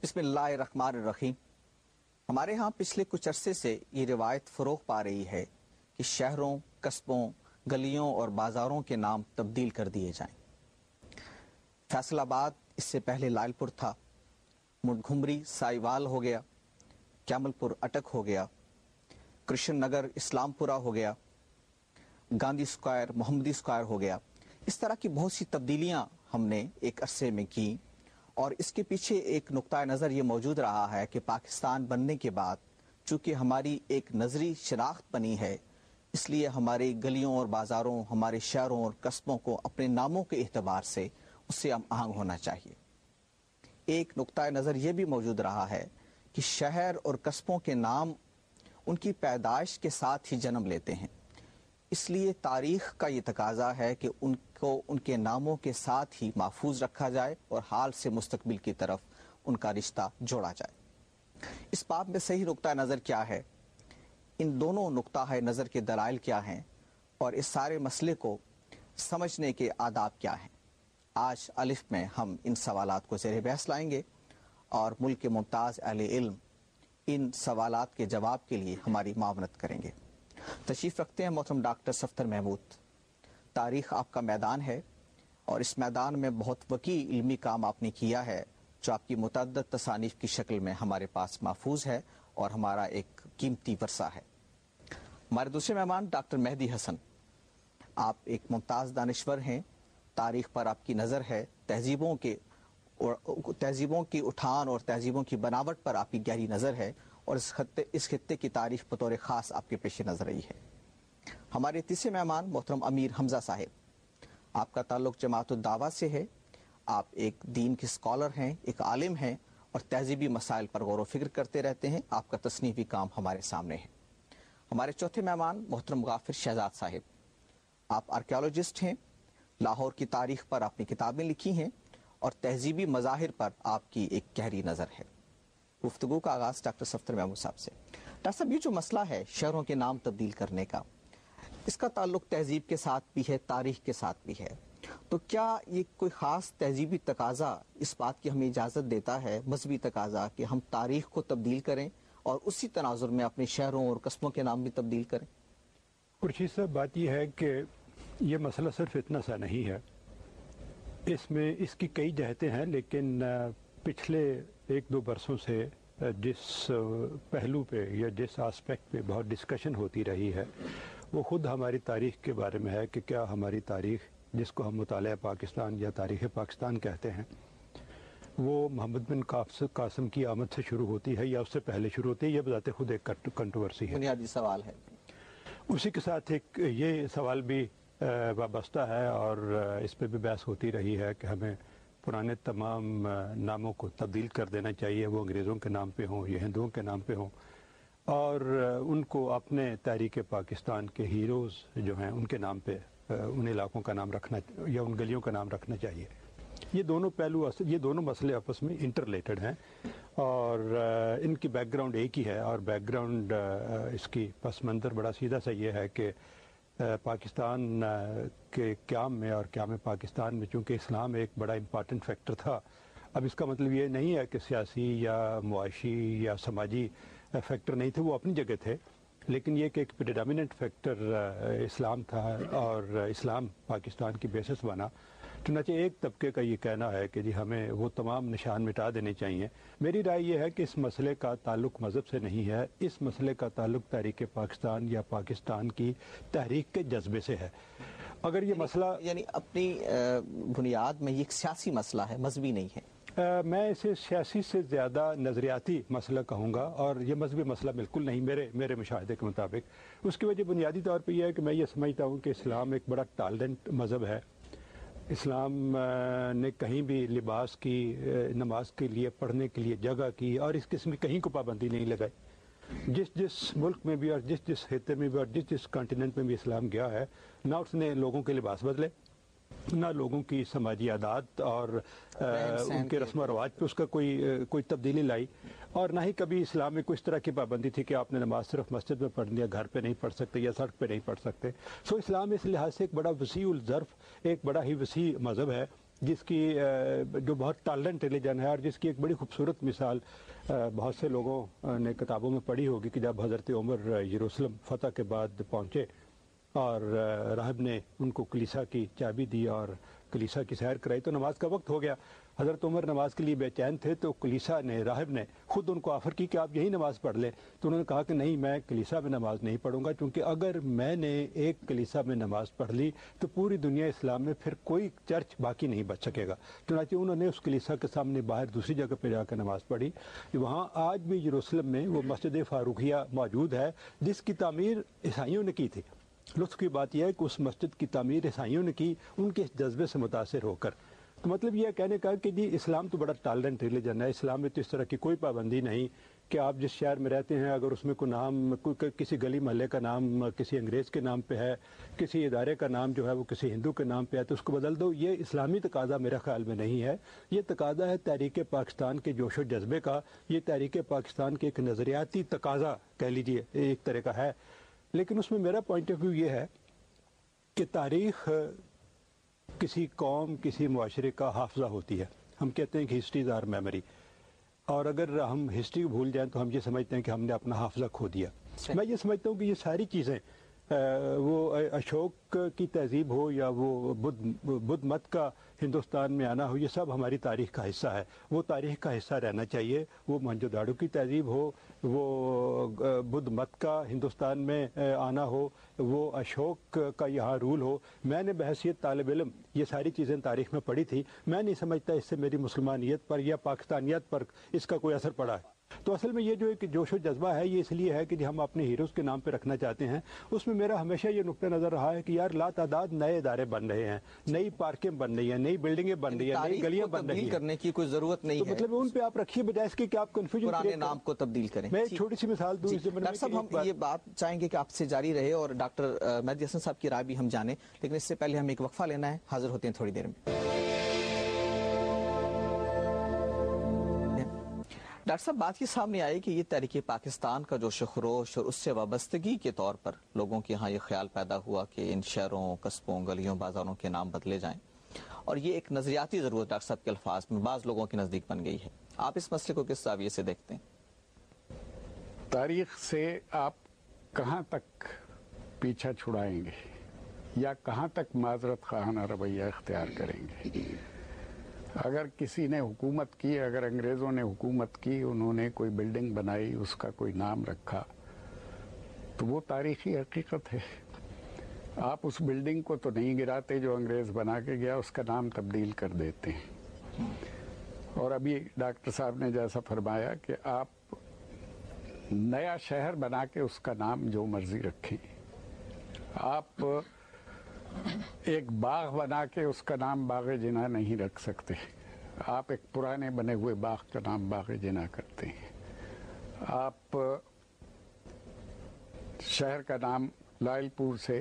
بسم اللہ الرحمن الرحیم۔ ہمارے ہاں پچھلے کچھ عرصے سے یہ روایت فروغ پا رہی ہے کہ شہروں، قصبوں، گلیوں اور بازاروں کے نام تبدیل کر دیے جائیں۔ فیصل آباد اس سے پہلے لائل پور تھا، مڈ گھمری سائیوال ہو گیا، کیمل پور اٹک ہو گیا، کرشن نگر اسلام پورہ ہو گیا، گاندھی اسکوائر محمدی اسکوائر ہو گیا۔ اس طرح کی بہت سی تبدیلیاں ہم نے ایک عرصے میں کی، اور اس کے پیچھے ایک نقطہ نظر یہ موجود رہا ہے کہ پاکستان بننے کے بعد چونکہ ہماری ایک نظری شناخت بنی ہے، اس لیے ہماری گلیوں اور بازاروں، ہمارے شہروں اور قصبوں کو اپنے ناموں کے اعتبار سے اس سے ہم آہنگ ہونا چاہیے۔ ایک نقطہ نظر یہ بھی موجود رہا ہے کہ شہر اور قصبوں کے نام ان کی پیدائش کے ساتھ ہی جنم لیتے ہیں، اس لیے تاریخ کا یہ تقاضا ہے کہ ان کو ان کے ناموں کے ساتھ ہی محفوظ رکھا جائے اور حال سے مستقبل کی طرف ان کا رشتہ جوڑا جائے۔ اس باب میں صحیح نقطہ نظر کیا ہے، ان دونوں نقطہ نظر کے دلائل کیا ہیں، اور اس سارے مسئلے کو سمجھنے کے آداب کیا ہیں، آج الف میں ہم ان سوالات کو زیر بحث لائیں گے، اور ملک کے ممتاز اہل علم ان سوالات کے جواب کے لیے ہماری معاونت کریں گے۔ تشریف رکھتے ہیں محترم ڈاکٹر صفدر محمود۔ تاریخ آپ کا میدان ہے، اور اس میدان میں بہت وسیع علمی کام آپ نے کیا ہے جو آپ کی متعدد تصانیف کی شکل میں ہمارے پاس محفوظ ہے اور ہمارا ایک قیمتی ورثہ ہے۔ ہمارے دوسرے مہمان ڈاکٹر مہدی حسن، آپ ایک ممتاز دانشور ہیں، تاریخ پر آپ کی نظر ہے، تہذیبوں کی اٹھان اور تہذیبوں کی بناوٹ پر آپ کی گہری نظر ہے، اور اس خطے کی تاریخ بطور خاص آپ کے پیش نظر رہی ہے۔ ہمارے تیسرے مہمان محترم امیر حمزہ صاحب، آپ کا تعلق جماعت الدعوہ سے ہے، آپ ایک دین کے اسکالر ہیں، ایک عالم ہیں، اور تہذیبی مسائل پر غور و فکر کرتے رہتے ہیں، آپ کا تصنیفی کام ہمارے سامنے ہے۔ ہمارے چوتھے مہمان محترم غافر شہزاد صاحب، آپ آرکیالوجسٹ ہیں، لاہور کی تاریخ پر آپ نے کتابیں لکھی ہیں، اور تہذیبی مظاہر پر آپ کی ایک گہری نظر ہے۔ گفتگو کا آغاز ڈاکٹر صفدر محمود صاحب سے۔ ڈاکٹر صاحب، یہ جو مسئلہ ہے شہروں کے نام تبدیل کرنے کا، اس کا تعلق تہذیب کے ساتھ بھی ہے، تاریخ کے ساتھ بھی ہے، تو کیا یہ کوئی خاص تہذیبی تقاضا اس بات کی ہمیں اجازت دیتا ہے، مذہبی تقاضا، کہ ہم تاریخ کو تبدیل کریں اور اسی تناظر میں اپنے شہروں اور قصبوں کے نام بھی تبدیل کریں؟ خورشید صاحب، بات یہ ہے کہ یہ مسئلہ صرف اتنا سا نہیں ہے، اس میں اس کی کئی جہتیں ہیں، لیکن پچھلے ایک دو برسوں سے جس پہلو پہ یا جس آسپیکٹ پہ بہت ڈسکشن ہوتی رہی ہے وہ خود ہماری تاریخ کے بارے میں ہے کہ کیا ہماری تاریخ، جس کو ہم مطالعہ پاکستان یا تاریخ پاکستان کہتے ہیں، وہ محمد بن قاسم کی آمد سے شروع ہوتی ہے یا اس سے پہلے شروع ہوتی ہے؟ یہ بذات خود ایک کنٹروورسی ہے، بنیادی سوال ہے۔ اسی کے ساتھ ایک یہ سوال بھی وابستہ ہے، اور اس پہ بھی بحث ہوتی رہی ہے کہ ہمیں پرانے تمام ناموں کو تبدیل کر دینا چاہیے، وہ انگریزوں کے نام پہ ہوں یا ہندوؤں کے نام پہ ہوں، اور ان کو اپنے تحریک پاکستان کے ہیروز جو ہیں ان کے نام پہ ان علاقوں کا نام رکھنا یا ان گلیوں کا نام رکھنا چاہیے۔ یہ دونوں پہلو، یہ دونوں مسئلے آپس میں انٹر ریلیٹڈ ہیں، اور ان کی بیک گراؤنڈ ایک ہی ہے، اور بیک گراؤنڈ اس کی پس منظر بڑا سیدھا سا یہ ہے کہ پاکستان کے قیام میں اور قیام پاکستان میں چونکہ اسلام ایک بڑا امپارٹنٹ فیکٹر تھا، اب اس کا مطلب یہ نہیں ہے کہ سیاسی یا معاشی یا سماجی فیکٹر نہیں تھے، وہ اپنی جگہ تھے، لیکن یہ کہ ایک پریڈامیننٹ فیکٹر اسلام تھا اور اسلام پاکستان کی بیسس بنا۔ چنانچہ ایک طبقے کا یہ کہنا ہے کہ جی ہمیں وہ تمام نشان مٹا دینے چاہیے۔ میری رائے یہ ہے کہ اس مسئلے کا تعلق مذہب سے نہیں ہے، اس مسئلے کا تعلق تحریک پاکستان یا پاکستان کی تحریک کے جذبے سے ہے۔ اگر یہ مسئلہ یعنی اپنی بنیاد میں یہ ایک سیاسی مسئلہ ہے، مذہبی نہیں ہے۔ میں اسے سیاسی سے زیادہ نظریاتی مسئلہ کہوں گا، اور یہ مذہبی مسئلہ بالکل نہیں میرے مشاہدے کے مطابق۔ اس کی وجہ بنیادی طور پہ یہ ہے کہ میں یہ سمجھتا ہوں کہ اسلام ایک بڑا ٹالرنٹ مذہب ہے۔ اسلام نے کہیں بھی لباس کی، نماز کے لیے، پڑھنے کے لیے جگہ کی، اور اس قسم کی کہیں کو پابندی نہیں لگائی۔ جس ملک میں بھی اور جس خطے میں بھی اور جس کانٹیننٹ میں بھی اسلام گیا ہے، نہ اس نے لوگوں کے لباس بدلے، نہ لوگوں کی سماجی عادات اور ان کے رسم و رواج پہ اس کا کوئی تبدیلی لائی، اور نہ ہی کبھی اسلام میں کوئی اس طرح کی پابندی تھی کہ آپ نے نماز صرف مسجد میں پڑھنی ہے، گھر پہ نہیں پڑھ سکتے یا سڑک پہ نہیں پڑھ سکتے۔ سو اسلام اس لحاظ سے ایک بڑا وسیع الظرف، ایک بڑا ہی وسیع مذہب ہے، جس کی جو بہت ٹالنٹ ریلیجن ہے، اور جس کی ایک بڑی خوبصورت مثال بہت سے لوگوں نے کتابوں میں پڑھی ہوگی کہ جب حضرت عمر یروشلم فتح کے بعد پہنچے اور راہب نے ان کو کلیسا کی چابی دی اور کلیسا کی سیر کرائی، تو نماز کا وقت ہو گیا۔ حضرت عمر نماز کے لیے بے چین تھے، تو کلیسا نے، راہب نے خود ان کو آفر کی کہ آپ یہی نماز پڑھ لیں، تو انہوں نے کہا کہ نہیں، میں کلیسا میں نماز نہیں پڑھوں گا، کیونکہ اگر میں نے ایک کلیسا میں نماز پڑھ لی تو پوری دنیا اسلام میں پھر کوئی چرچ باقی نہیں بچ سکے گا۔ چنانچہ انہوں نے اس کلیسا کے سامنے باہر دوسری جگہ پہ جا کے نماز پڑھی۔ وہاں آج بھی یروشلم میں وہ مسجد فاروقیہ موجود ہے، جس کی تعمیر عیسائیوں نے کی تھی۔ لطف کی بات یہ ہے کہ اس مسجد کی تعمیر عیسائیوں نے کی، ان کے جذبے سے متاثر ہو کر۔ تو مطلب یہ کہنے کا کہ جی اسلام تو بڑا ٹالرنٹ ریلیجن ہے، اسلام میں تو اس طرح کی کوئی پابندی نہیں کہ آپ جس شہر میں رہتے ہیں اگر اس میں کوئی نام، کسی گلی محلے کا نام کسی انگریز کے نام پہ ہے، کسی ادارے کا نام جو ہے وہ کسی ہندو کے نام پہ ہے تو اس کو بدل دو۔ یہ اسلامی تقاضا میرے خیال میں نہیں ہے، یہ تقاضا ہے تحریک پاکستان کے جوش و جذبے کا، یہ تحریک پاکستان کے ایک نظریاتی تقاضا کہہ لیجیے ایک طرح کا ہے۔ لیکن اس میں میرا پوائنٹ آف ویو یہ ہے کہ تاریخ کسی قوم، کسی معاشرے کا حافظہ ہوتی ہے۔ ہم کہتے ہیں کہ ہسٹریز آر میموری، اور اگر ہم ہسٹری بھول جائیں تو ہم یہ سمجھتے ہیں کہ ہم نے اپنا حافظہ کھو دیا۔ میں یہ سمجھتا ہوں کہ یہ ساری چیزیں، وہ اشوک کی تہذیب ہو یا وہ بدھ مت کا ہندوستان میں آنا ہو، یہ سب ہماری تاریخ کا حصہ ہے، وہ تاریخ کا حصہ رہنا چاہیے۔ وہ موہنجو داڑو کی تہذیب ہو، وہ بدھ مت کا ہندوستان میں آنا ہو، وہ اشوک کا یہاں رول ہو۔ میں نے بحیثیت طالب علم یہ ساری چیزیں تاریخ میں پڑھی تھی، میں نہیں سمجھتا اس سے میری مسلمانیت پر یا پاکستانیت پر اس کا کوئی اثر پڑا ہے۔ تو اصل میں یہ جو ایک جوش و جذبہ ہے یہ اس لیے ہے کہ ہم اپنے ہیروز کے نام پہ رکھنا چاہتے ہیں۔ اس میں میرا ہمیشہ یہ نقطہ نظر رہا ہے کہ یار لا تعداد نئے ادارے بن رہے ہیں، نئی پارکیں بن رہی ہیں، نئی بلڈنگیں بن رہی ہیں، نئی گلیاں بن رہی ہیں، کرنے کی کوئی ضرورت نہیں تو ہے۔ مطلب ان پہ آپ رکھیے بجائے اس کے کہ آپ کنفیوژن پرانے نام کو تبدیل کریں۔ میں ایک چھوٹی سی مثال دوں۔ ڈاکٹر صاحب ہم یہ بات چاہیں گے کہ آپ سے جاری رہے اور ڈاکٹر مہدی حسن صاحب کی رائے بھی ہم جانیں، لیکن اس سے پہلے ہمیں ایک وقفہ لینا ہے، حاضر ہوتے ہیں تھوڑی دیر میں۔ ڈاکٹر صاحب بات یہ سامنے آئی کہ یہ تحریک پاکستان کا جوش و خروش اور اس سے وابستگی کے طور پر لوگوں کے ہاں یہ خیال پیدا ہوا کہ ان شہروں، قصبوں، گلیوں، بازاروں کے نام بدلے جائیں، اور یہ ایک نظریاتی ضرورت ڈاکٹر صاحب کے الفاظ میں بعض لوگوں کے نزدیک بن گئی ہے۔ آپ اس مسئلے کو کس زاویے سے دیکھتے ہیں؟ تاریخ سے آپ کہاں تک پیچھا چھڑائیں گے یا کہاں تک معذرت خواہانہ رویہ اختیار کریں گے؟ اگر کسی نے حکومت کی، اگر انگریزوں نے حکومت کی، انہوں نے کوئی بلڈنگ بنائی، اس کا کوئی نام رکھا، تو وہ تاریخی حقیقت ہے۔ آپ اس بلڈنگ کو تو نہیں گراتے جو انگریز بنا کے گیا، اس کا نام تبدیل کر دیتے ہیں۔ اور ابھی ڈاکٹر صاحب نے جیسا فرمایا کہ آپ نیا شہر بنا کے اس کا نام جو مرضی رکھیں، آپ ایک باغ بنا کے اس کا نام باغ جناح نہیں رکھ سکتے، آپ ایک پرانے بنے ہوئے باغ کا نام باغ جناح کرتے ہیں۔ آپ شہر کا نام لائل پور سے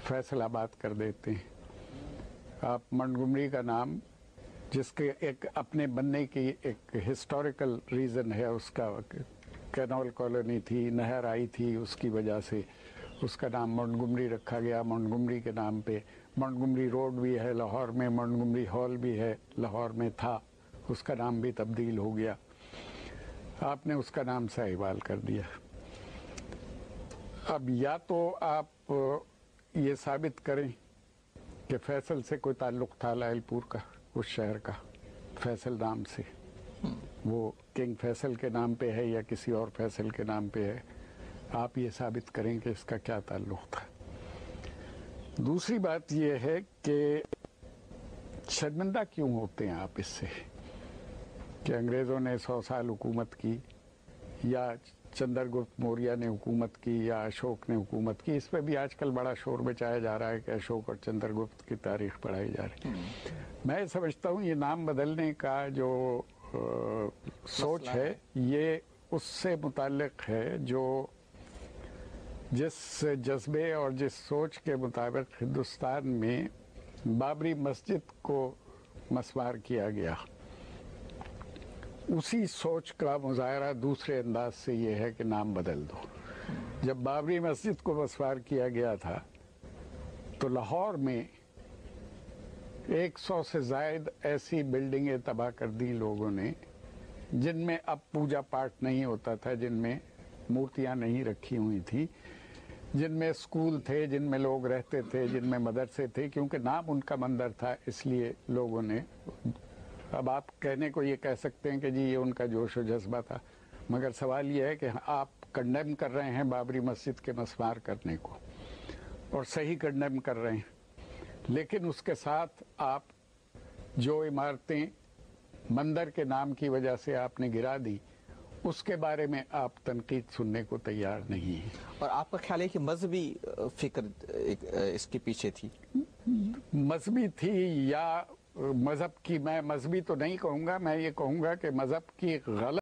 فیصل آباد کر دیتے ہیں۔ آپ منٹگمری کا نام، جس کے ایک اپنے بننے کی ایک ہسٹوریکل ریزن ہے، اس کا کینول کالونی تھی، نہر آئی تھی، اس کی وجہ سے اس کا نام منٹگمری رکھا گیا۔ منٹگمری کے نام پہ منٹگمری روڈ بھی ہے لاہور میں، منٹگمری ہال بھی ہے لاہور میں تھا، اس کا نام بھی تبدیل ہو گیا۔ آپ نے اس کا نام ساہیوال کر دیا۔ اب یا تو آپ یہ ثابت کریں کہ فیصل سے کوئی تعلق تھا لائل پور کا، اس شہر کا، فیصل نام سے، وہ کنگ فیصل کے نام پہ ہے یا کسی اور فیصل کے نام پہ ہے، آپ یہ ثابت کریں کہ اس کا کیا تعلق تھا۔ دوسری بات یہ ہے کہ شرمندہ کیوں ہوتے ہیں آپ اس سے کہ انگریزوں نے 100 سال حکومت کی، یا چندر گپت موریہ نے حکومت کی، یا اشوک نے حکومت کی؟ اس پہ بھی آج کل بڑا شور مچایا جا رہا ہے کہ اشوک اور چندر گپت کی تاریخ پڑھائی جا رہی ہے۔ میں سمجھتا ہوں یہ نام بدلنے کا جو سوچ ہے یہ اس سے متعلق ہے جو جس جذبے اور جس سوچ کے مطابق ہندوستان میں بابری مسجد کو مسمار کیا گیا، اسی سوچ کا مظاہرہ دوسرے انداز سے یہ ہے کہ نام بدل دو۔ جب بابری مسجد کو مسمار کیا گیا تھا تو لاہور میں 100 سے زائد ایسی بلڈنگیں تباہ کر دی لوگوں نے جن میں اب پوجا پاٹ نہیں ہوتا تھا، جن میں مورتیاں نہیں رکھی ہوئی تھیں، جن میں اسکول تھے، جن میں لوگ رہتے تھے، جن میں مدرسے تھے، کیونکہ نام ان کا مندر تھا، اس لیے لوگوں نے. اب آپ کہنے کو یہ کہہ سکتے ہیں کہ جی یہ ان کا جوش و جذبہ تھا، مگر سوال یہ ہے کہ آپ کنڈیم کر رہے ہیں بابری مسجد کے مسمار کرنے کو، اور صحیح کنڈیم کر رہے ہیں، لیکن اس کے ساتھ آپ جو عمارتیں مندر کے نام کی وجہ سے آپ نے گرا دی، اس کے بارے میں آپ تنقید سننے کو تیار نہیں ہیں. اور آپ کا خیال ہے کہ مذہبی فکر اس کے پیچھے تھی؟ مذہبی تھی یا مذہب کی، میں مذہبی تو نہیں کہوں گا، میں یہ کہوں گا کہ مذہب کی غلط